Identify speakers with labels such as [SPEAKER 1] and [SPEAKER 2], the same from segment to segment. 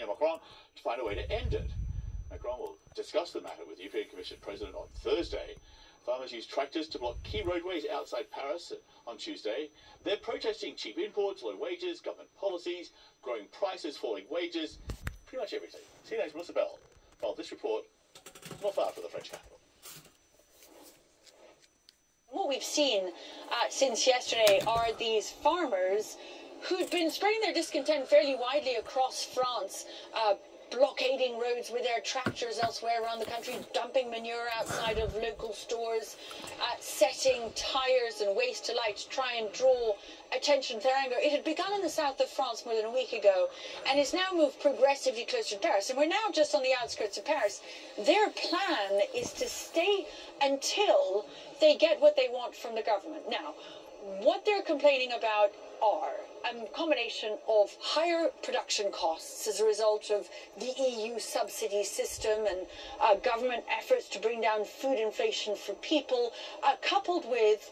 [SPEAKER 1] Macron to find a way to end it. Macron will discuss the matter with the European Commission President on Thursday. Farmers used tractors to block key roadways outside Paris on Tuesday. They're protesting cheap imports, low wages, government policies, growing prices, falling wages, pretty much everything. CNA's Melissa Bell. Well, this report is not far from the French capital.
[SPEAKER 2] What we've seen since yesterday are these farmers who'd been spreading their discontent fairly widely across France, blockading roads with their tractors elsewhere around the country, dumping manure outside of local stores, setting tires and waste alight to try and draw attention to their anger. It had begun in the south of France more than a week ago and has now moved progressively closer to Paris. And we're now just on the outskirts of Paris. Their plan is to stay until they get what they want from the government. Now, what they're complaining about are a combination of higher production costs as a result of the EU subsidy system and government efforts to bring down food inflation for people, coupled with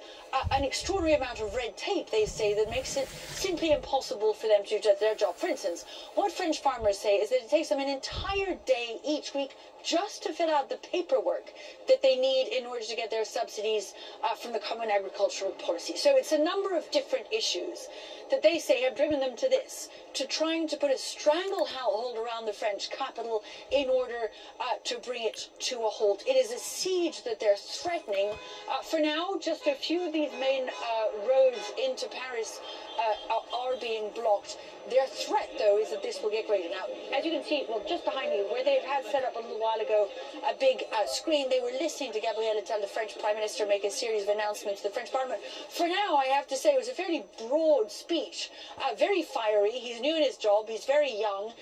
[SPEAKER 2] an extraordinary amount of red tape, they say, that makes it simply impossible for them to do their job. For instance, what French farmers say is that it takes them an entire day each week just to fill out the paperwork that they need in order to get their subsidies from the Common Agricultural Policy. So it's a number of different issues that they say have driven them to this, to trying to put a stranglehold around the French capital in order to bring it to a halt. It is a siege that they're threatening. For now, just a few of these main roads into Paris are being blocked. Their threat, though, is that this will get greater. Now, as you can see, well, just behind me, where they've had set up a little while ago a big screen, they were listening to Gabriel Attal, the French Prime Minister, make a series of announcements to the French Parliament. For now, I have to say, it was a fairly broad speech, very fiery. He's new in his job, he's very young,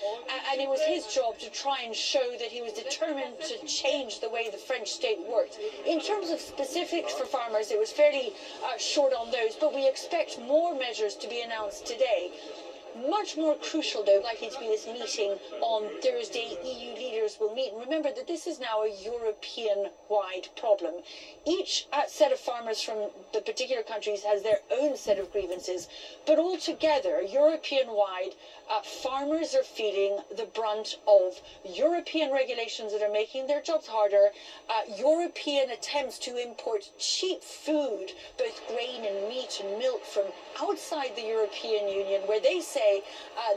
[SPEAKER 2] and it was his job to try and show that he was determined to change the way the French state worked. In terms of specifics for farmers, it was fairly short on those, but we expect more measures to be announced today. Much more crucial, though, likely to be this meeting on Thursday. EU leaders will meet. And remember that this is now a European-wide problem. Each set of farmers from the particular countries has their own set of grievances. But altogether, European-wide, farmers are feeling the brunt of European regulations that are making their jobs harder, European attempts to import cheap food, both grain and meat and milk, from outside the European Union, where they say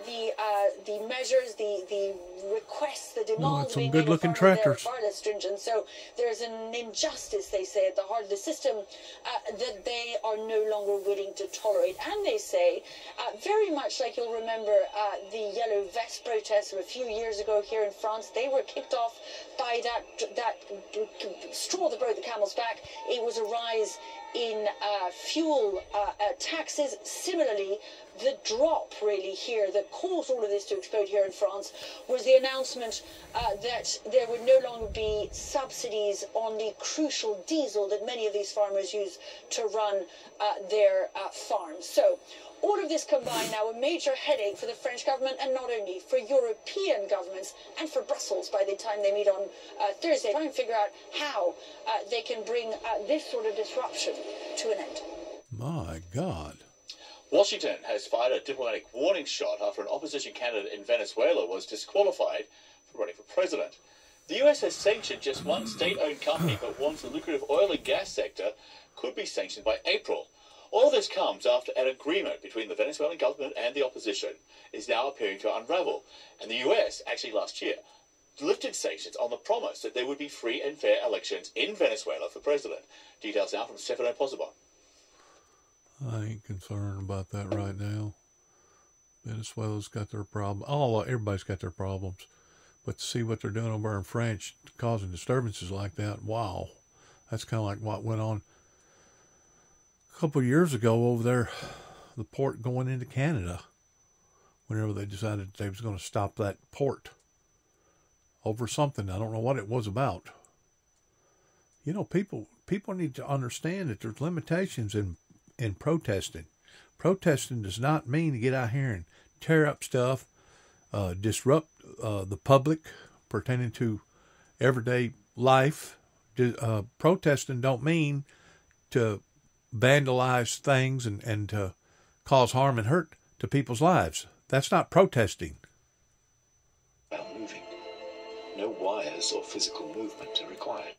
[SPEAKER 2] the measures, the requests, the demands
[SPEAKER 3] some good-looking tractors
[SPEAKER 2] are far less stringent. So there's an injustice, they say, at the heart of the system that they are no longer willing to tolerate. And they say, very much like you'll remember the Yellow Vest protests of a few years ago here in France, they were kicked off by that straw that broke the camel's back. It was a rise in fuel taxes. Similarly, the drop really here that caused all of this to explode here in France was the announcement that there would no longer be subsidies on the crucial diesel that many of these farmers use to run their farms. So all of this combined now, a major headache for the French government, and not only for European governments and for Brussels by the time they meet on Thursday, trying to figure out how they can bring this sort of disruption to an end.
[SPEAKER 3] My God.
[SPEAKER 1] Washington has fired a diplomatic warning shot after an opposition candidate in Venezuela was disqualified from running for president. The US has sanctioned just one state-owned company, but warns the lucrative oil and gas sector could be sanctioned by April. All this comes after an agreement between the Venezuelan government and the opposition is now appearing to unravel. And the US, actually last year, lifted sanctions on the promise that there would be free and fair elections in Venezuela for president. Details now from F.F.A.
[SPEAKER 3] I ain't concerned about that right now. Venezuela's got their problem. Everybody's got their problems. But to see what they're doing over in France, causing disturbances like that, wow. That's kind of like what went on a couple of years ago over there, the port going into Canada. Whenever they decided they was going to stop that port over something. I don't know what it was about. You know, people need to understand that there's limitations in protesting. Protesting does not mean to get out here and tear up stuff, disrupt the public pertaining to everyday life. Protesting don't mean to vandalize things and to cause harm and hurt to people's lives. That's not protesting.
[SPEAKER 4] moving. No wires or physical movement are required.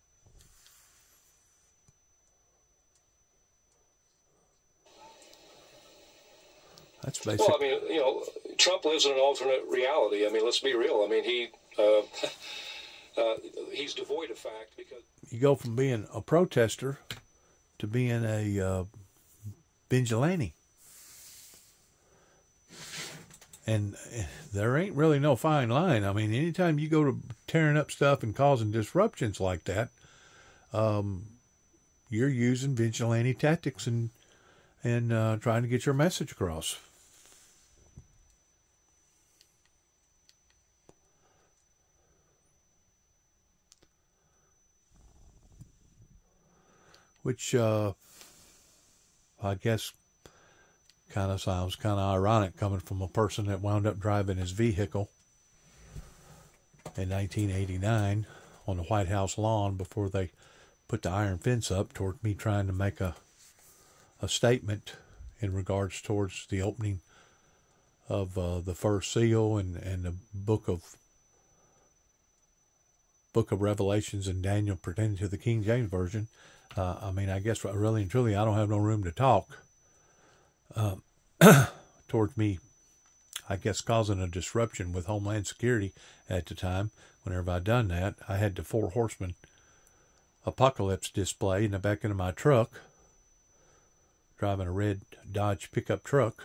[SPEAKER 3] That's basic.
[SPEAKER 5] Well, I mean, you know, Trump lives in an alternate reality. I mean, let's be real. I mean, he's devoid of fact because
[SPEAKER 3] you go from being a protester to being a vigilante. And there ain't really no fine line. I mean, anytime you go to tearing up stuff and causing disruptions like that, you're using vigilante tactics and trying to get your message across. Which I guess kind of sounds kind of ironic coming from a person that wound up driving his vehicle in 1989 on the White House lawn before they put the iron fence up, toward me trying to make a statement in regards towards the opening of the first seal and the book of Revelations and Daniel pertaining to the King James Version. I mean, I guess really and truly, I don't have no room to talk towards me, I guess, causing a disruption with Homeland Security at the time. Whenever I done that, I had the 4 Horsemen Apocalypse display in the back of my truck, driving a red Dodge pickup truck.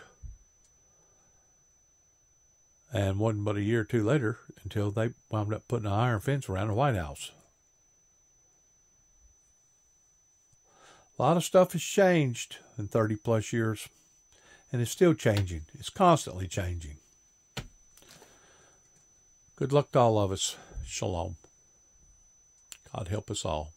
[SPEAKER 3] And wasn't but a year or two later until they wound up putting an iron fence around the White House. A lot of stuff has changed in 30 plus years, and it's still changing. It's constantly changing. Good luck to all of us. Shalom. God help us all.